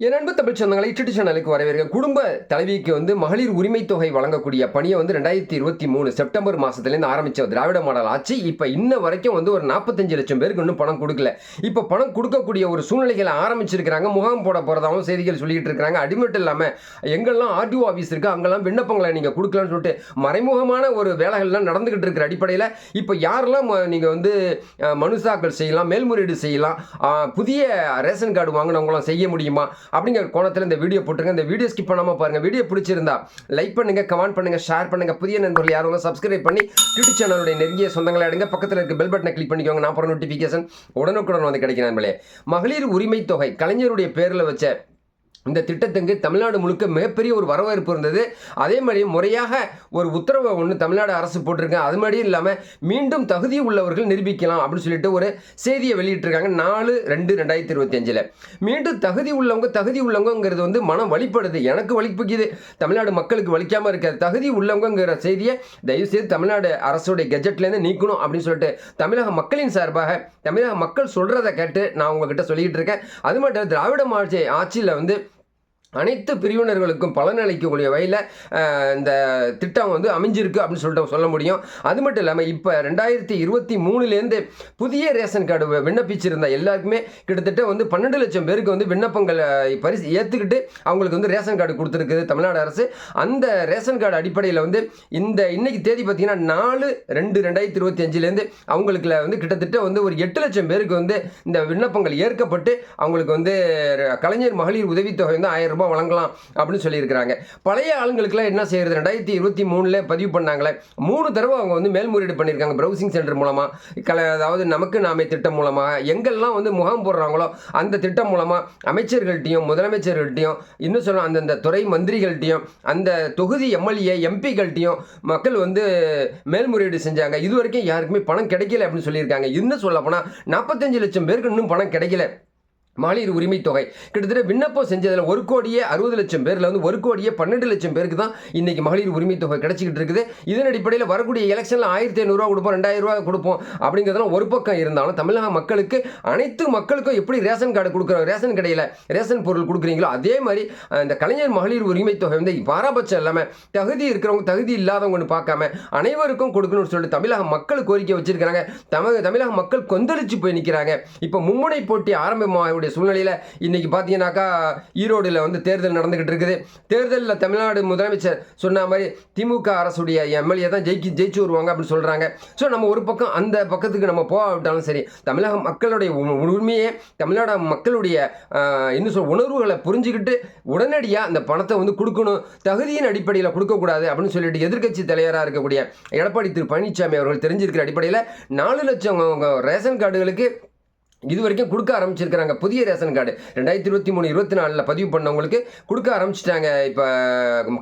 என் அன்பு தமிழ் சொந்தங்களை யூடியூப் சேனலுக்கு வரவேற்க. குடும்ப தலைவிக்கு மகளிர் உரிமை தொகை வழங்கக்கூடிய பணியை 2023 செப்டம்பர் மாதத்துலேருந்து ஆரம்பித்த திராவிட மாடல் ஆட்சி இப்போ இன்ன வரைக்கும் ஒரு 45 லட்சம் பேருக்கு இன்னும் பணம் கொடுக்கல. இப்போ பணம் கொடுக்கக்கூடிய ஒரு சூழ்நிலைகளை ஆரம்பிச்சிருக்கிறாங்க. முகாம் போட போகிறதாகவும் செய்திகள் சொல்லிட்டு இருக்கிறாங்க. அது மட்டும் இல்லாமல் எங்கெல்லாம் ஆர்டிஓ ஆஃபீஸ் இருக்குது அங்கெல்லாம் விண்ணப்பங்களை நீங்கள் கொடுக்கலான்னு சொல்லிட்டு மறைமுகமான ஒரு வேலைகள்லாம் நடந்துகிட்டு இருக்கிற அடிப்படையில் இப்போ யாரெல்லாம் நீங்கள் மனு தாக்கல் செய்யலாம், மேல்முறையீடு செய்யலாம், புதிய ரேஷன் கார்டு வாங்கினவங்களாம் செய்ய முடியுமா அப்படிங்கிற கோணத்தில் இந்த வீடியோ போட்டுருங்க. இந்த வீடியோ ஸ்கிப் பண்ணாமல் பாருங்கள். வீடியோ பிடிச்சிருந்தா லைக் பண்ணுங்கள், கமெண்ட் பண்ணுங்கள், ஷேர் பண்ணுங்கள். புதிய நண்பர்கள் யாரும் சப்ஸ்கிரைப் பண்ணி யூடியூப் சேனலுடைய நெருங்கிய சொந்தங்களை எடுங்க. பக்கத்தில் இருக்க பெல் பட்டனை கிளிக் பண்ணிக்கோங்க. நான் போகிற நோட்டிஃபிகேஷன் உடனுக்குடன் கிடைக்கும் நண்பர்களே. மகளிர் உரிமை தொகை கலைஞருடைய பேரில் வச்ச இந்த திட்டத்துக்கு தமிழ்நாடு முழுக்க மிகப்பெரிய ஒரு வரவேற்பு இருந்தது. அதே மாதிரி முறையாக ஒரு உத்தரவை தமிழ்நாடு அரசு போட்டிருக்காங்க. அது மாதிரி இல்லாமல் மீண்டும் தகுதி உள்ளவர்கள் நிரூபிக்கலாம் அப்படின்னு சொல்லிட்டு ஒரு செய்தியை வெளியிட்டிருக்காங்க 4/2/2025. மீண்டும் தகுதி உள்ளவங்கிறது மனம் வலிப்படுது. எனக்கு வலிப்புக்குது, தமிழ்நாடு மக்களுக்கு வலிக்காமல் இருக்காது. தகுதி உள்ளவங்கிற செய்தியை தயவுசெய்து தமிழ்நாடு அரசுடைய கெஜெட்லேருந்து நீக்கணும் அப்படின்னு சொல்லிட்டு தமிழக மக்களின் சார்பாக தமிழக மக்கள் சொல்கிறத கேட்டு நான் உங்ககிட்ட சொல்லிக்கிட்டு இருக்கேன். அது மட்டும் திராவிட ஆட்சியில் அனைத்து பிரிவினர்களுக்கும் பலனளிக்கக்கூடிய வகையில் இந்த திட்டம் அமைஞ்சிருக்கு அப்படின்னு சொல்லிட்டு சொல்ல முடியும். அது மட்டும் இல்லாமல் இப்போ 2023 புதிய ரேஷன் கார்டு விண்ணப்பிச்சிருந்த எல்லாருக்குமே கிட்டத்தட்ட 12 லட்சம் பேருக்கு விண்ணப்பங்கள் பரிசு ஏற்றுக்கிட்டு அவங்களுக்கு ரேஷன் கார்டு கொடுத்துருக்குது தமிழ்நாடு அரசு. அந்த ரேஷன் கார்டு அடிப்படையில் இன்னைக்கு தேதி பார்த்தீங்கன்னா 4/2/2025 அவங்களுக்கு கிட்டத்தட்ட ஒரு 8 லட்சம் பேருக்கு இந்த விண்ணப்பங்கள் ஏற்கப்பட்டு அவங்களுக்கு கலைஞர் மகளிர் உதவித்தொகை 1000 ரூபாய் வழங்கலாம் அப்படின்னு சொல்லியிருக்கிறாங்க. பழைய ஆளுங்களுக்குலாம் என்ன செய்யறது, 2023 பதிவு பண்ணாங்களே 3 தடவை அவங்க மேல்முறையீடு பண்ணியிருக்காங்க ப்ரௌசிங் சென்டர் மூலமாக. அதாவது நமக்கு நாமே திட்டம் மூலமாக எங்கெல்லாம் முகாம் போடுறாங்களோ அந்த திட்டம் மூலமாக அமைச்சர்கள்ட்டையும் முதலமைச்சர்கள்ட்டையும் இன்னும் சொல்ல அந்தந்த துறை மந்திரிகள்ட்டையும் அந்த தொகுதி எம்எல்ஏ எம்பிகள்ட்டையும் மக்கள் மேல்முறையீடு செஞ்சாங்க. இது வரைக்கும் யாருக்குமே பணம் கிடைக்கல அப்படின்னு சொல்லியிருக்காங்க. இன்னும் சொல்ல போனால் 45 லட்சம் பேருக்கு இன்னும் பணம் கிடைக்கல. மகளிர் உரிமை தொகை கிட்டத்தட்ட விண்ணப்பம் செஞ்சதில் 1,60,00,000 பேரில் 1,12 லட்சம் பேருக்கு தான் இன்னைக்கு மகளிர் உரிமை தொகை கிடைச்சிக்கிட்டு இருக்குது. இதன் அடிப்படையில் வரக்கூடிய எலெக்ஷனில் 1500 ரூபா கொடுப்போம், 2000 ரூபா கொடுப்போம் அப்படிங்கிறதுலாம் ஒரு பக்கம் இருந்தாலும் தமிழக மக்களுக்கு அனைத்து மக்களுக்கும் எப்படி ரேஷன் கார்டு கொடுக்குறோம், ரேஷன் கடையில் ரேஷன் பொருள் கொடுக்குறீங்களோ அதே மாதிரி இந்த கலைஞர் மகளிர் உரிமை தொகை பாரபட்சம் இல்லாமல் தகுதி இருக்கிறவங்க தகுதி இல்லாதவங்கன்னு பார்க்காம அனைவருக்கும் கொடுக்கணும்னு சொல்லிட்டு தமிழக மக்கள் கோரிக்கை வச்சிருக்கிறாங்க. தமிழக மக்கள் கொந்தளிச்சு போய் நிற்கிறாங்க. இப்போ மும்முனை போட்டி ஆரம்பமாக சூழ்நிலையில் இன்னைக்கு பார்த்தீங்கன்னாக்கா ஈரோடுல தேர்தல் நடந்துகிட்டு இருக்குது. தேர்தலில் தமிழ்நாடு முதலமைச்சர் சொன்ன மாதிரி திமுக அரசுடைய எம்எல்ஏ தான் ஜெயிச்சு வருவாங்க அப்படின்னு சொல்றாங்க. ஸோ நம்ம ஒரு பக்கம் அந்த பக்கத்துக்கு நம்ம போகாவிட்டாலும் சரி, தமிழக மக்களுடைய உண்மையே தமிழ்நாடு மக்களுடைய இன்னும் உணர்வுகளை புரிஞ்சுக்கிட்டு உடனடியாக அந்த பணத்தை கொடுக்கணும், தகுதியின் அடிப்படையில் கொடுக்கக்கூடாது அப்படின்னு சொல்லிட்டு எதிர்க்கட்சி தலைவராக இருக்கக்கூடிய எடப்பாடி திரு பழனிசாமி அவர்கள் தெரிஞ்சிருக்கிற அடிப்படையில் 4 லட்சம் ரேஷன் கார்டுகளுக்கு இது வரைக்கும் கொடுக்க ஆரம்பிச்சிருக்கிறாங்க. புதிய ரேஷன் கார்டு 2023-24 பதிவு பண்ணவங்களுக்கு கொடுக்க ஆரம்பிச்சிட்டாங்க இப்போ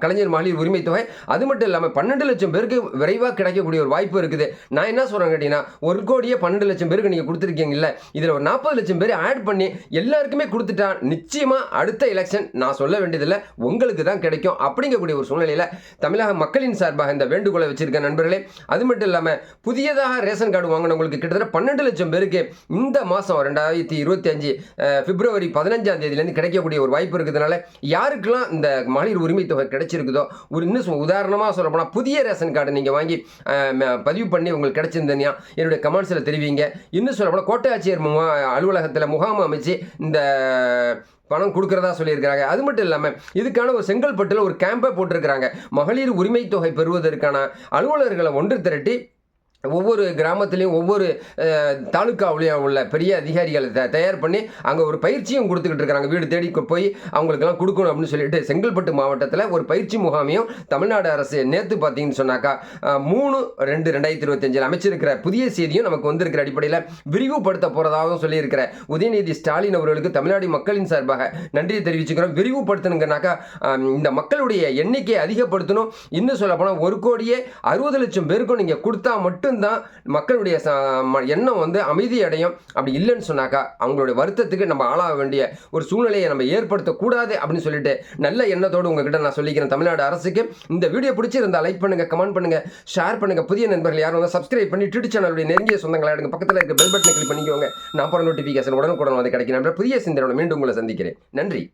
கலைஞர் மகளிர் உரிமை தொகை. அது மட்டும் இல்லாமல் 12 லட்சம் பேருக்கு விரைவாக கிடைக்கக்கூடிய ஒரு வாய்ப்பு இருக்குது. நான் என்ன சொல்கிறேன் கேட்டீங்கன்னா 1,12 லட்சம் பேருக்கு நீங்கள் கொடுத்துருக்கீங்கல்ல, இதில் ஒரு 40 லட்சம் பேர் ஆட் பண்ணி எல்லாருக்குமே கொடுத்துட்டா நிச்சயமாக அடுத்த எலெக்ஷன் நான் சொல்ல வேண்டியதில்லை உங்களுக்கு தான் கிடைக்கும் அப்படிங்கக்கூடிய ஒரு சூழ்நிலையில் தமிழக மக்களின் சார்பாக இந்த வேண்டுகோளை வச்சிருக்க நண்பர்களே. அது மட்டும் இல்லாமல் புதியதாக ரேஷன் கார்டு வாங்கினவங்களுக்கு கிட்டத்தட்ட 12 லட்சம் பேருக்கு இந்த மாதம் 2025 பிப்ரவரி 15ஆம் தேதியிலேருந்து கிடைக்கக்கூடிய ஒரு வாய்ப்பு இருக்கிறதுனால யாருக்கெல்லாம் இந்த மகளிர் உரிமை தொகை கிடைச்சிருக்குதோ இன்னும் உதாரணமாக சொல்ல போனால் புதிய ரேஷன் கார்டு நீங்கள் வாங்கி பதிவு பண்ணி உங்களுக்கு கிடைச்சிருந்தீங்கன்னா என்னுடைய கமெண்ட்ஸில் தெரிவிங்க. இன்னும் சொல்ல போனால் கோட்டை ஆட்சியர் அலுவலகத்தில் முகாம் அமைச்சு இந்த பணம் கொடுக்கறதா சொல்லியிருக்கிறாங்க. அது மட்டும் இல்லாமல் இதுக்கான ஒரு செங்கல்பட்டில் ஒரு கேம்பை போட்டிருக்கிறாங்க. மகளிர் உரிமை தொகை பெறுவதற்கான அலுவலர்களை ஒன்று திரட்டி ஒவ்வொரு கிராமத்துலேயும் ஒவ்வொரு தாலுக்காவிலையும் உள்ள பெரிய அதிகாரிகளை தயார் பண்ணி அங்கே ஒரு பயிற்சியும் கொடுத்துக்கிட்டு இருக்கிறாங்க. வீடு தேடி போய் அவங்களுக்கெல்லாம் கொடுக்கணும் அப்படின்னு சொல்லிட்டு செங்கல்பட்டு மாவட்டத்தில் ஒரு பயிற்சி முகாமையும் தமிழ்நாடு அரசு நேற்று பார்த்தீங்கன்னு சொன்னாக்கா 3/2/2025 அமைச்சிருக்கிற புதிய செய்தியும் நமக்கு வந்திருக்கிற அடிப்படையில் விரிவுபடுத்த போகிறதாகவும் சொல்லியிருக்கிற உதயநிதி ஸ்டாலின் அவர்களுக்கு தமிழ்நாடு மக்களின் சார்பாக நன்றியை தெரிவிச்சுக்கிறோம். விரிவுபடுத்தணுங்கனாக்கா இந்த மக்களுடைய எண்ணிக்கையை அதிகப்படுத்தணும். இன்னும் சொல்ல போனால் 1,60,00,000 பேருக்கும் நீங்கள் கொடுத்தா மட்டும் தான் மக்களுடைய எண்ணம் அமைதி அடையும். அப்படி இல்லைன்னு சொன்னாக்கா அவங்களுடைய வருத்தத்துக்கு நம்ம ஆளாக வேண்டிய ஒரு சூழ்நிலையை நம்ம ஏற்படுத்தக்கூடாது அப்படின்னு சொல்லிட்டு நல்ல எண்ணத்தோடு உங்ககிட்ட நான் சொல்லிக்கிறேன். தமிழ்நாடு அரசுக்கு இந்த வீடியோ பிடிச்சிருந்தா லைக் பண்ணுங்க, கமெண்ட் பண்ணுங்க, ஷேர் பண்ணுங்க. புதிய நண்பர்கள் யாரும் சப்ஸ்கிரைப் பண்ணி யூடியூப் சேனலுடைய நெருங்கிய சொந்தங்களை எடுங்க. பக்கத்தில் இருக்க பெல் பட்டனை கிளிக் பண்ணிக்கோங்க. நான் போகிற நோட்டிஃபிகேஷன் உடனுக்குடன் கிடைக்கும். புதிய சிந்தனையோட மீண்டும் உங்களை சந்திக்கிறேன். நன்றி.